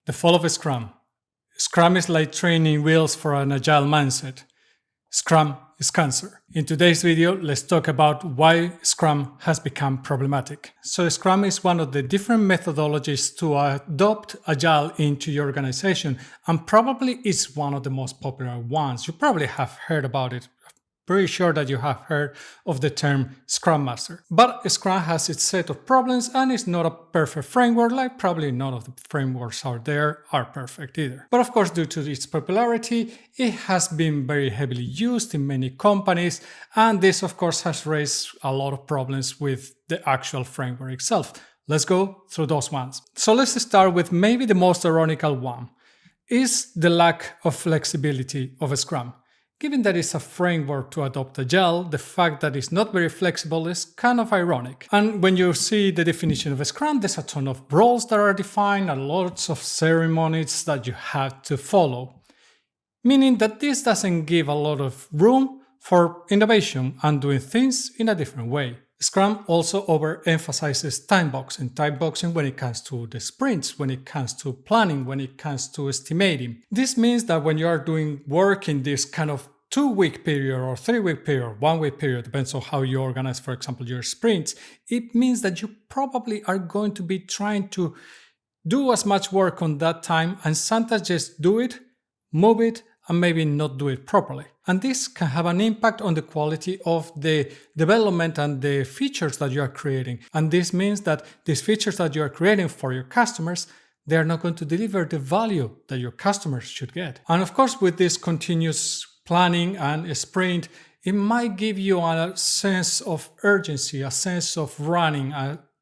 The fall of Scrum. Scrum is like training wheels for an agile mindset. Scrum is cancer. In today's video, let's talk about why Scrum has become problematic. So Scrum is one of the different methodologies to adopt Agile into your organization, and probably is one of the most popular ones. You probably have heard about it. Pretty sure that you have heard of the term Scrum Master. But Scrum has its set of problems and is not a perfect framework, like probably none of the frameworks out there are perfect either. But of course, due to its popularity, it has been very heavily used in many companies, and this of course has raised a lot of problems with the actual framework itself. Let's go through those ones. So let's start with maybe the most ironical one, is the lack of flexibility of Scrum. Given that it's a framework to adopt Agile, the fact that it's not very flexible is kind of ironic. And when you see the definition of a Scrum, there's a ton of roles that are defined and lots of ceremonies that you have to follow. Meaning that this doesn't give a lot of room for innovation and doing things in a different way. Scrum also overemphasizes timeboxing when it comes to the sprints, when it comes to planning, when it comes to estimating. This means that when you are doing work in this kind of 2-week period or 3-week period, 1-week period, depends on how you organize, for example, your sprints, it means that you probably are going to be trying to do as much work on that time and sometimes just do it, move it, and maybe not do it properly. And this can have an impact on the quality of the development and the features that you are creating. And this means that these features that you are creating for your customers, they are not going to deliver the value that your customers should get. And of course, with this continuous planning and sprint, it might give you a sense of urgency, a sense of running,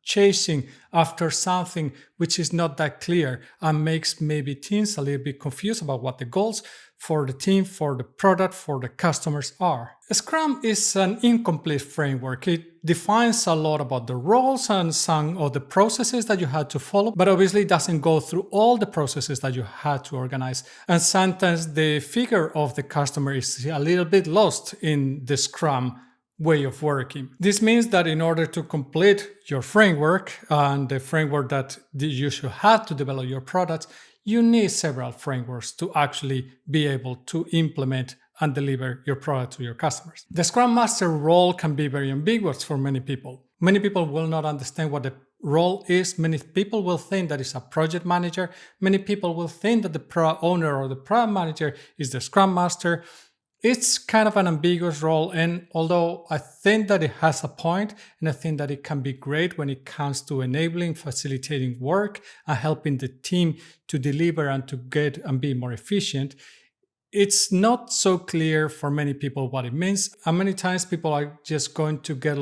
chasing after something which is not that clear and makes maybe teams a little bit confused about what the goals for the team, for the product, for the customers are. Scrum is an incomplete framework. It defines a lot about the roles and some of the processes that you had to follow, but obviously it doesn't go through all the processes that you had to organize. And sometimes the figure of the customer is a little bit lost in the Scrum way of working. This means that in order to complete your framework and the framework that you should have to develop your products, you need several frameworks to actually be able to implement and deliver your product to your customers. The Scrum Master role can be very ambiguous for many people. Many people will not understand what the role is. Many people will think that it's a project manager. Many people will think that the product owner or the product manager is the Scrum Master. It's kind of an ambiguous role, and although I think that it has a point, and I think that it can be great when it comes to enabling, facilitating work, and helping the team to deliver and to get and be more efficient, it's not so clear for many people what it means. And many times people are just going to get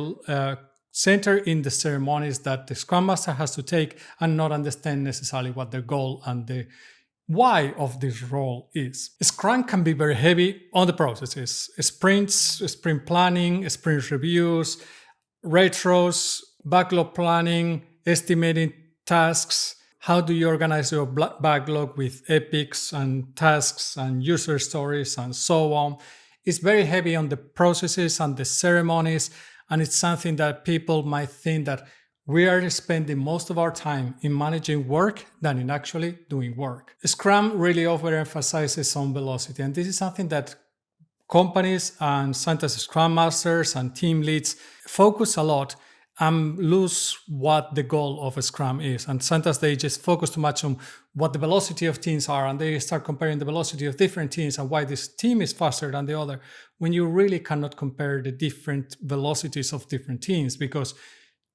centered in the ceremonies that the Scrum Master has to take and not understand necessarily what their goal and the why of this role is. Scrum can be very heavy on the processes. Sprints, sprint planning, sprint reviews, retros, backlog planning, estimating tasks. How do you organize your backlog with epics and tasks and user stories and so on? It's very heavy on the processes and the ceremonies, and it's something that people might think that we are spending most of our time in managing work than in actually doing work. Scrum really overemphasizes on velocity, and this is something that companies and sometimes Scrum Masters and team leads focus a lot and lose what the goal of a Scrum is. And sometimes they just focus too much on what the velocity of teams are, and they start comparing the velocity of different teams and why this team is faster than the other, when you really cannot compare the different velocities of different teams, because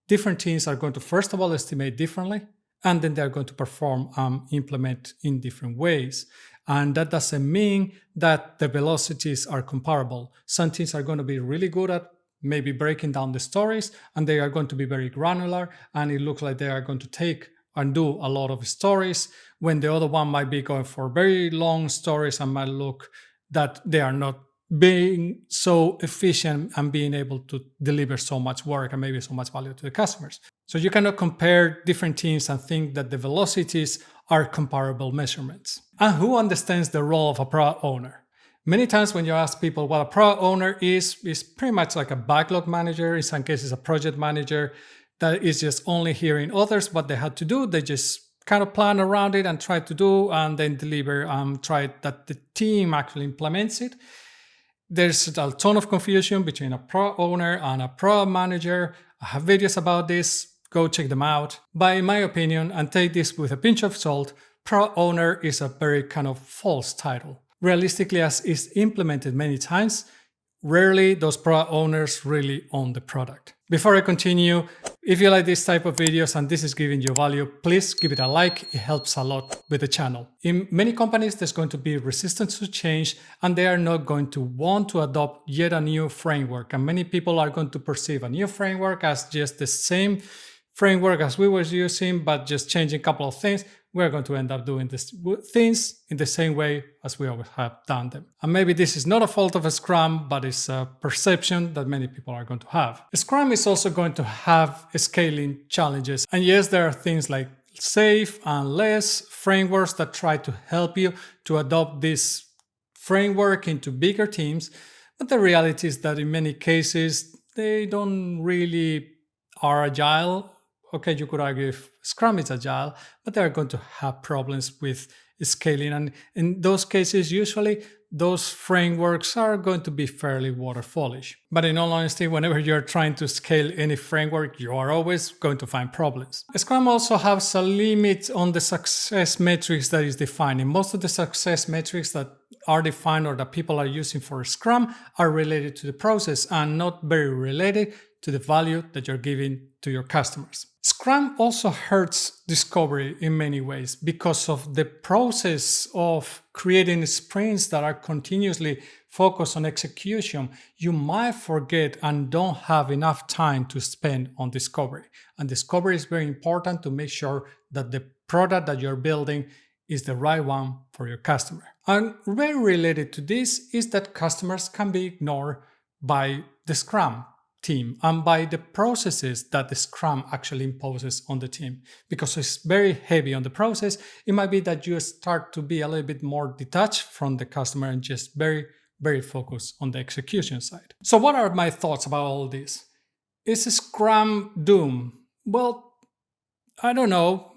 different teams are going to, first of all, estimate differently, and then they're going to perform and implement in different ways. And that doesn't mean that the velocities are comparable. Some teams are going to be really good at maybe breaking down the stories, and they are going to be very granular, and it looks like they are going to take and do a lot of stories, when the other one might be going for very long stories and might look that they are not being so efficient and being able to deliver so much work and maybe so much value to the customers. So you cannot compare different teams and think that the velocities are comparable measurements. And who understands the role of a product owner? Many times when you ask people what a product owner is pretty much like a backlog manager, in some cases a project manager, that is just only hearing others what they had to do. They just kind of plan around it and try to do and then deliver and try that the team actually implements it. There's a ton of confusion between a product owner and a product manager. I have videos about this. Go check them out. But in my opinion, and take this with a pinch of salt, product owner is a very kind of false title. Realistically, as is implemented many times, rarely those product owners really own the product. Before I continue, if you like this type of videos and this is giving you value, please give it a like. It helps a lot with the channel. In many companies, there's going to be resistance to change and they are not going to want to adopt yet a new framework. And many people are going to perceive a new framework as just the same framework as we were using, but just changing a couple of things. We're going to end up doing these things in the same way as we always have done them. And maybe this is not a fault of a Scrum, but it's a perception that many people are going to have. Scrum is also going to have scaling challenges. And yes, there are things like safe and less frameworks that try to help you to adopt this framework into bigger teams. But the reality is that in many cases, they don't really are agile. Okay, you could argue if Scrum is agile, but they're going to have problems with scaling. And in those cases, usually those frameworks are going to be fairly waterfallish. But in all honesty, whenever you're trying to scale any framework, you are always going to find problems. Scrum also has a limit on the success metrics that is defined. And most of the success metrics that are defined or that people are using for Scrum are related to the process and not very related to the value that you're giving to your customers. Scrum also hurts discovery in many ways because of the process of creating sprints that are continuously focused on execution. You might forget and don't have enough time to spend on discovery. And discovery is very important to make sure that the product that you're building is the right one for your customer. And very related to this is that customers can be ignored by the Scrum team and by the processes that the Scrum actually imposes on the team. Because it's very heavy on the process, it might be that you start to be a little bit more detached from the customer and just very, very focused on the execution side. So what are my thoughts about all this? Is Scrum doomed? Well, I don't know.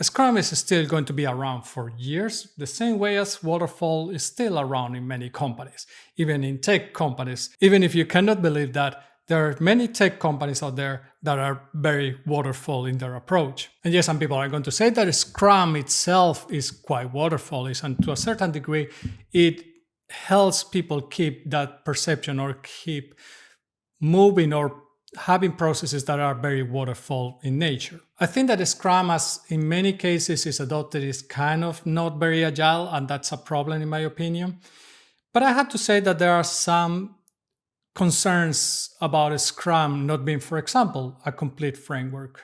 Scrum is still going to be around for years, the same way as waterfall is still around in many companies, even in tech companies. Even if you cannot believe that, there are many tech companies out there that are very waterfall in their approach. And yes, some people are going to say that Scrum itself is quite waterfallish, and to a certain degree, it helps people keep that perception or keep moving or having processes that are very waterfall in nature. I think that Scrum, as in many cases is adopted, is kind of not very agile, and that's a problem in my opinion. But I have to say that there are some concerns about a Scrum not being, for example, a complete framework.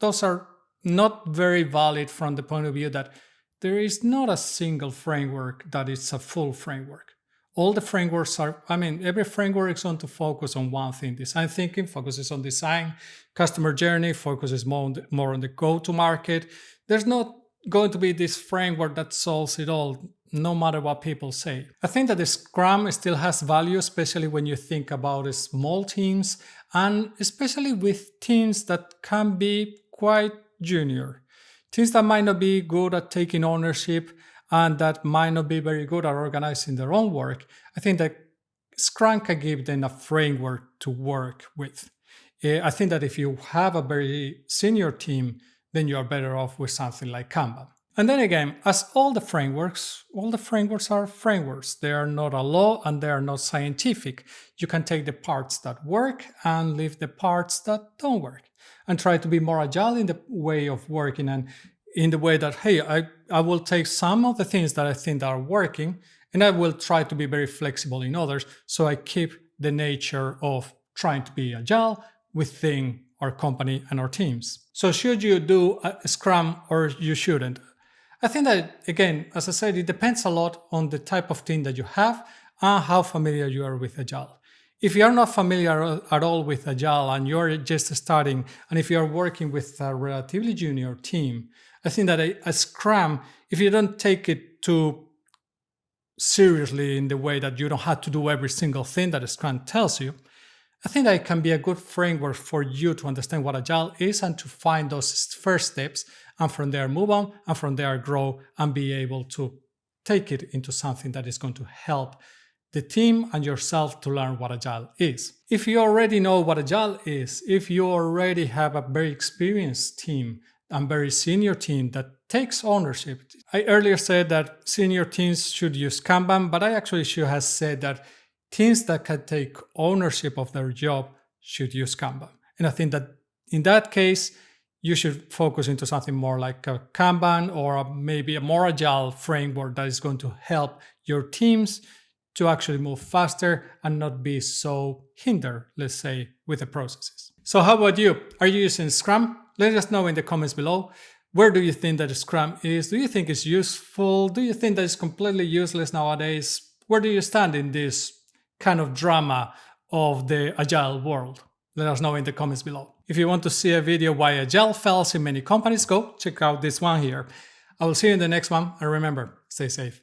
Those are not very valid from the point of view that there is not a single framework that is a full framework. All the frameworks every framework is going to focus on one thing. Design thinking focuses on design. Customer journey focuses more on the go-to-market. There's not going to be this framework that solves it all, no matter what people say. I think that the Scrum still has value, especially when you think about small teams, and especially with teams that can be quite junior. Teams that might not be good at taking ownership and that might not be very good at organizing their own work. I think that Scrum can give them a framework to work with. I think that if you have a very senior team, then you are better off with something like Kanban. And then again, as all the frameworks are frameworks. They are not a law and they are not scientific. You can take the parts that work and leave the parts that don't work and try to be more agile in the way of working and in the way that, hey, I will take some of the things that I think are working and I will try to be very flexible in others. So I keep the nature of trying to be agile within our company and our teams. So should you do a Scrum or you shouldn't? I think that, again, as I said, it depends a lot on the type of team that you have and how familiar you are with Agile. If you're not familiar at all with Agile and you're just starting, and if you're working with a relatively junior team, I think that a Scrum, if you don't take it too seriously in the way that you don't have to do every single thing that a Scrum tells you, I think that it can be a good framework for you to understand what Agile is and to find those first steps, and from there move on, and from there grow and be able to take it into something that is going to help the team and yourself to learn what Agile is. If you already know what Agile is, if you already have a very experienced team and very senior team that takes ownership. I earlier said that senior teams should use Kanban, but I actually should have said that teams that can take ownership of their job should use Kanban. And I think that in that case, you should focus into something more like a Kanban or maybe a more agile framework that is going to help your teams to actually move faster and not be so hindered, let's say, with the processes. So how about you? Are you using Scrum? Let us know in the comments below. Where do you think that Scrum is? Do you think it's useful? Do you think that it's completely useless nowadays? Where do you stand in this kind of drama of the Agile world? Let us know in the comments below. If you want to see a video why Agile fails in many companies, go check out this one here. I will see you in the next one, and remember, stay safe.